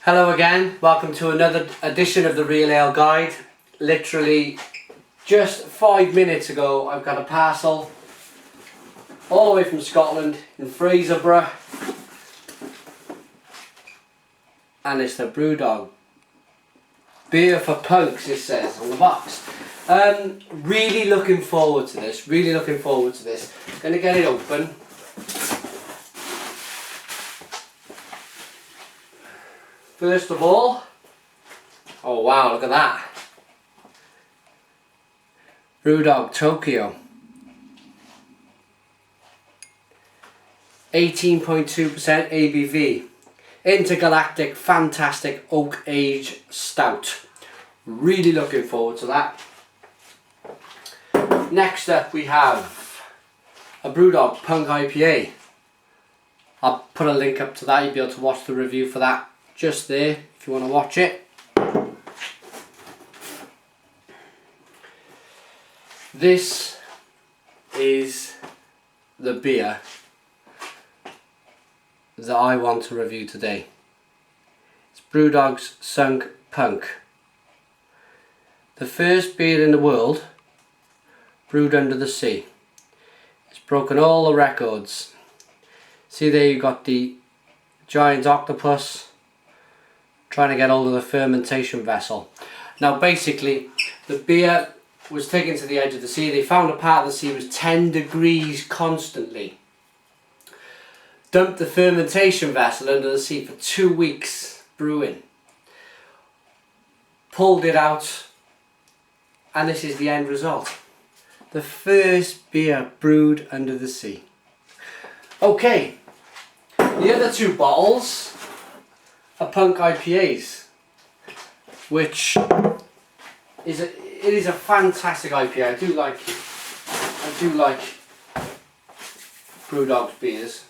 Hello again, welcome to another edition of the Real Ale Guide. Literally just 5 minutes ago I've got a parcel all the way from Scotland in Fraserburgh, and it's the BrewDog beer for punks, it says on the box. Really looking forward to this, Gonna get it open. First of all, oh wow, look at that. BrewDog Tokyo. 18.2% ABV. Intergalactic Fantastic Oak Age Stout. Really looking forward to that. Next up we have a BrewDog Punk IPA. I'll put a link up to that, you'll be able to watch the review for that just there if you want to watch it. This is the beer that I want to review today. It's BrewDog Sunk Punk. The first beer in the world brewed under the sea. It's broken all the records. See there, you got the giant octopus trying to get hold of the fermentation vessel. Now basically the beer was taken to the edge of the sea. They found a part of the sea was 10 degrees constantly. Dumped the fermentation vessel under the sea for 2 weeks brewing. Pulled it out, and this is the end result. The first beer brewed under the sea. Okay, the other 2 bottles are Punk IPAs, which is a fantastic IPA. I do like BrewDog's beers.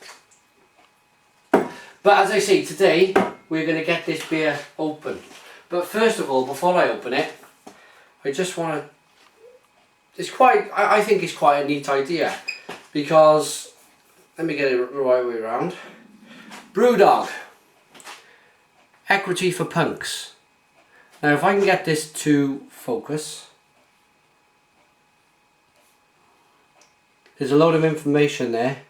But as I say, today we're going to get this beer open. But first of all, before I open it, I just want to. I think it's quite a neat idea, because let me get it the right way around. BrewDog. Equity for punks. Now if I can get this to focus, there's a load of information there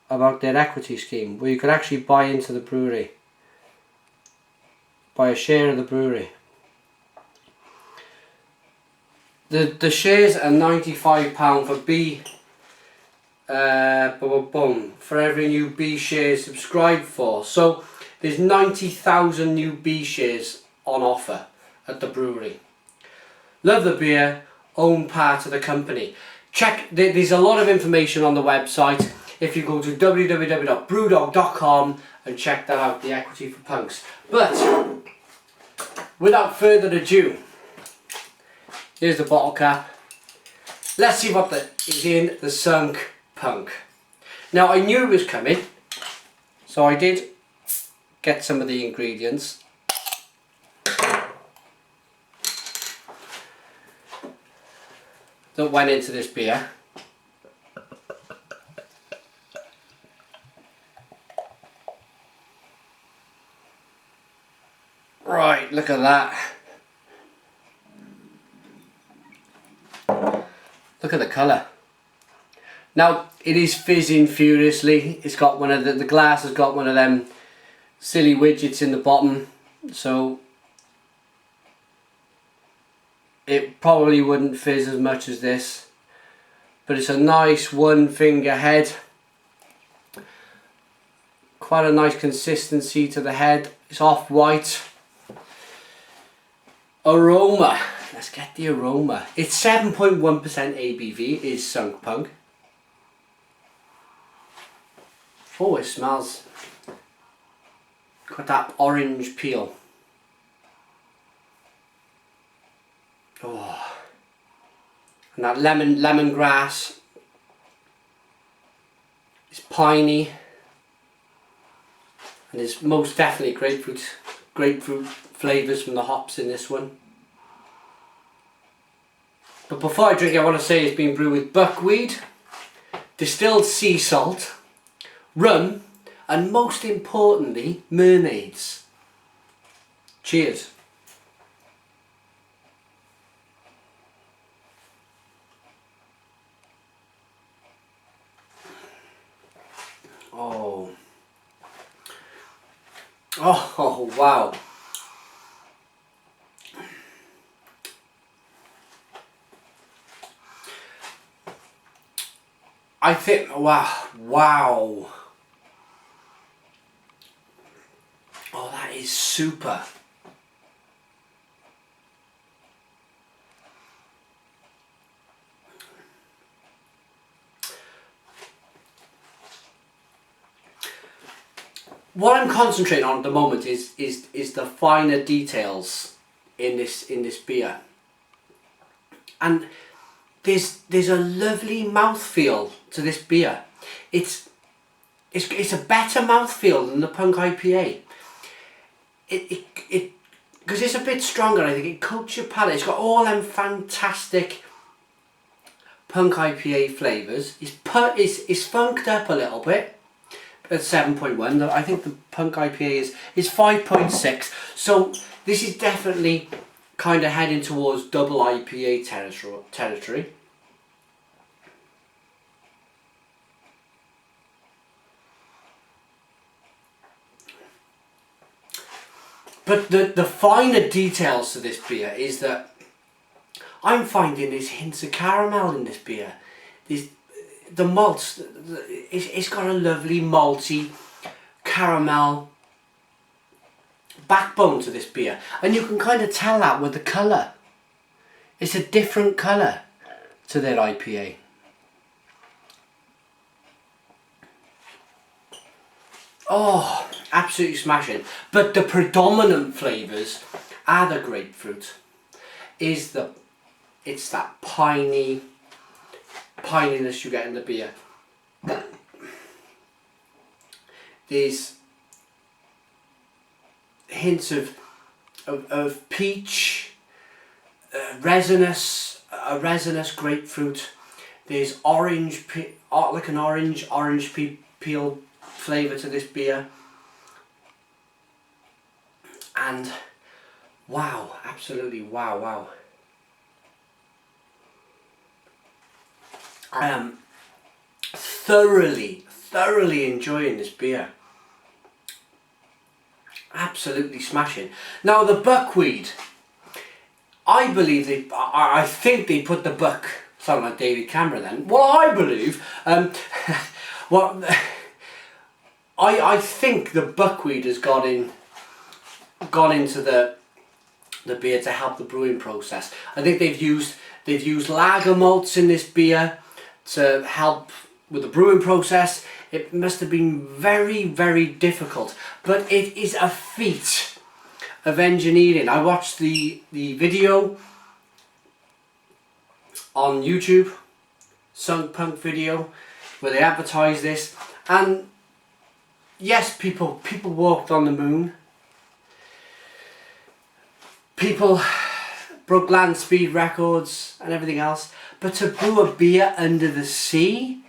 about their equity scheme, where you can actually buy into the brewery, buy a share of the brewery. The shares are £95 for B. For every new B share subscribed for. So there's 90,000 new B shares on offer at the brewery. Love the beer, own part of the company. Check, there's a lot of information on the website. If you go to www.brewdog.com and check that out, the equity for punks. But without further ado, here's the bottle cap. Let's see what is in the Sunk Punk. Now I knew it was coming, so I did get some of the ingredients. That went into this beer. Right, look at that. Look at the colour. Now it is fizzing furiously. It's got one of the glass has got one of them silly widgets in the bottom, so it probably wouldn't fizz as much as this, but it's a nice 1 finger head. Quite a nice consistency to the head. It's off white. Aroma. Let's get the aroma. It's 7.1% ABV, is Sunk Punk. Oh, it smells. Got that orange peel. Oh. And that lemongrass. It's piney. And there's most definitely grapefruit flavours from the hops in this one. But before I drink it, I want to say it's been brewed with buckwheat, distilled sea salt, rum, and most importantly, mermaids. Cheers. Oh. Oh, wow. I think, wow. Oh, that is super. What I'm concentrating on at the moment is the finer details in this beer, and there's a lovely mouthfeel to this beer. It's a better mouthfeel than the Punk IPA. It because it's a bit stronger. I think it coats your palate. It's got all them fantastic Punk IPA flavours. It's funked up a little bit at 7.1. I think the Punk IPA is 5.6. So this is definitely kind of heading towards double IPA territory. But the finer details to this beer is that I'm finding there's hints of caramel in this beer. The malts, it's got a lovely malty caramel backbone to this beer, and you can kind of tell that with the colour. It's a different colour to their IPA. Oh, absolutely smashing. But the predominant flavours are the grapefruit. It's that pininess you get in the beer. There's hints of peach, a resinous grapefruit. There's orange, like an orange peel flavour to this beer. And wow, absolutely wow. I am thoroughly enjoying this beer. Absolutely smashing. Now the buckwheat, I think they put the buck, sound like David Cameron then. Well, I believe, I think the buckwheat has gone into the beer to help the brewing process. I think they've used lager malts in this beer to help with the brewing process. It must have been very difficult, but it is a feat of engineering. I watched the video on YouTube, Sunk Punk video, where they advertise this, and yes, people walked on the moon. People broke land speed records and everything else, but to brew a beer under the sea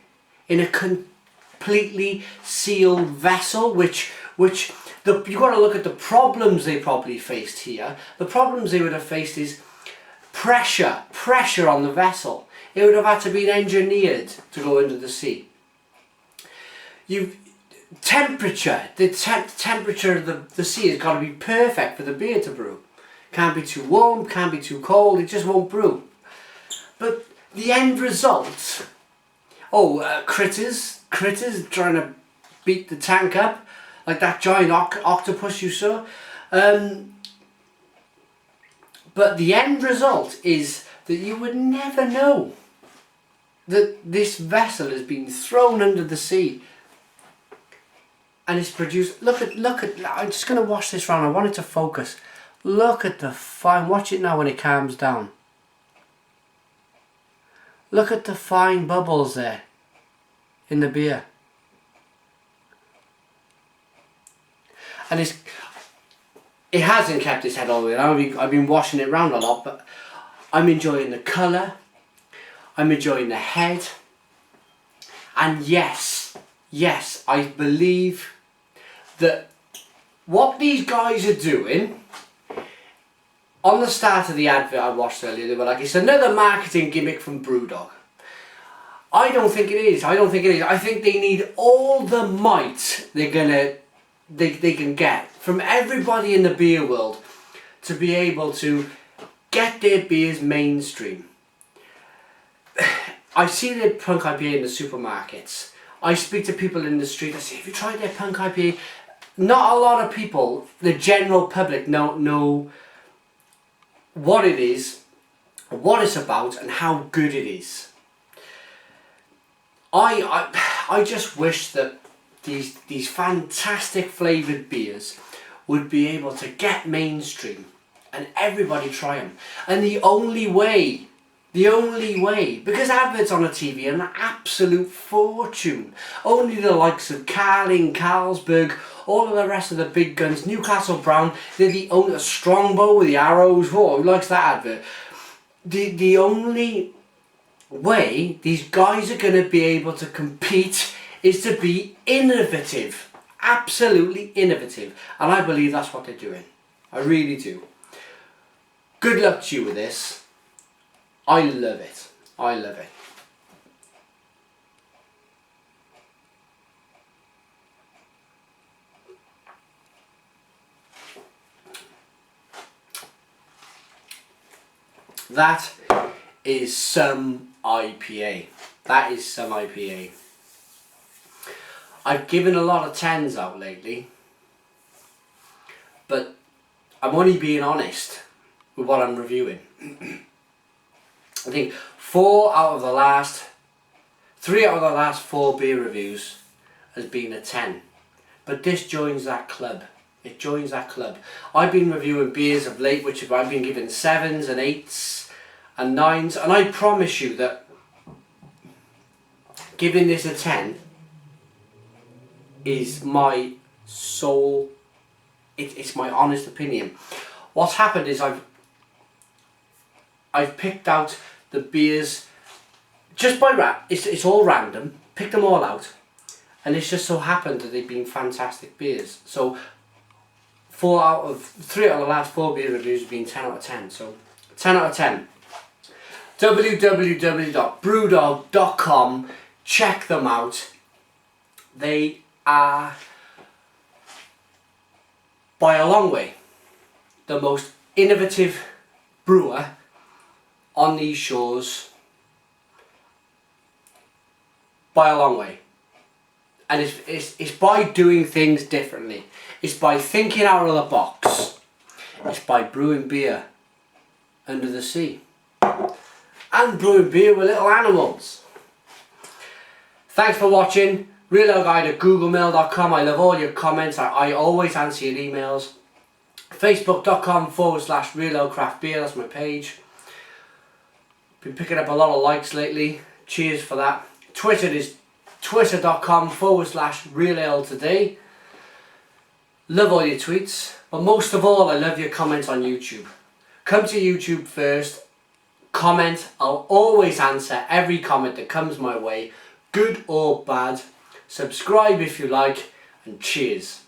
in a completely sealed vessel, which you got to look at the problems they probably faced here. The problems they would have faced is pressure on the vessel. It would have had to be engineered to go into the sea. Temperature, the temperature of the sea has got to be perfect for the beer to brew. Can't be too warm, can't be too cold, it just won't brew. But the end result, critters trying to beat the tank up, like that giant octopus you saw. But the end result is that you would never know that this vessel has been thrown under the sea and it's produced. Look at, I'm just going to wash this round, I want it to focus. Look at the fine, watch it now when it calms down. Look at the fine bubbles there in the beer. And it hasn't kept its head all the way down. I've been washing it round a lot, but I'm enjoying the colour. I'm enjoying the head. And yes, I believe that what these guys are doing, on the start of the advert I watched earlier, they were like, it's another marketing gimmick from BrewDog. I don't think it is. I think they need all the might they can get from everybody in the beer world to be able to get their beers mainstream. I see the Punk IPA in the supermarkets. I speak to people in the street. I say, have you tried their Punk IPA? Not a lot of people, the general public, know what it is, what it's about, and how good it is. I just wish that these fantastic flavoured beers would be able to get mainstream and everybody try them. And the only way, because adverts on the TV are an absolute fortune. Only the likes of Carling, Carlsberg, all of the rest of the big guns, Newcastle Brown, they're the only, Strongbow with the arrows, who likes that advert? The only way these guys are going to be able to compete is to be innovative, absolutely innovative, and I believe that's what they're doing. I really do. Good luck to you with this. I love it. I love it. That is some IPA. That is some IPA. I've given a lot of 10s out lately, but I'm only being honest with what I'm reviewing. I think 3 out of the last 4 beer reviews has been a 10, but this joins that club. It joins that club. I've been reviewing beers of late which I've been giving 7s and 8s and 9s, and I promise you that giving this a 10 is my sole, it's my honest opinion. What's happened is I've picked out the beers just by it's all random, picked them all out, and it's just so happened that they've been fantastic beers. So 3 out of the last 4 beer reviews have been 10 out of 10, so 10 out of 10. www.brewdog.com, check them out. They are by a long way the most innovative brewer on these shores, by a long way. And it's by doing things differently. It's by thinking out of the box. It's by brewing beer under the sea. And brewing beer with little animals. Thanks for watching. RealAleGuide@googlemail.com. I love all your comments. I always answer your emails. Facebook.com/RealAleCraftBeer. That's my page. Been picking up a lot of likes lately. Cheers for that. Twitter is twitter.com/RealAleToday. Love all your tweets. But most of all, I love your comments on YouTube. Come to YouTube first. Comment. I'll always answer every comment that comes my way, good or bad. Subscribe if you like, and cheers.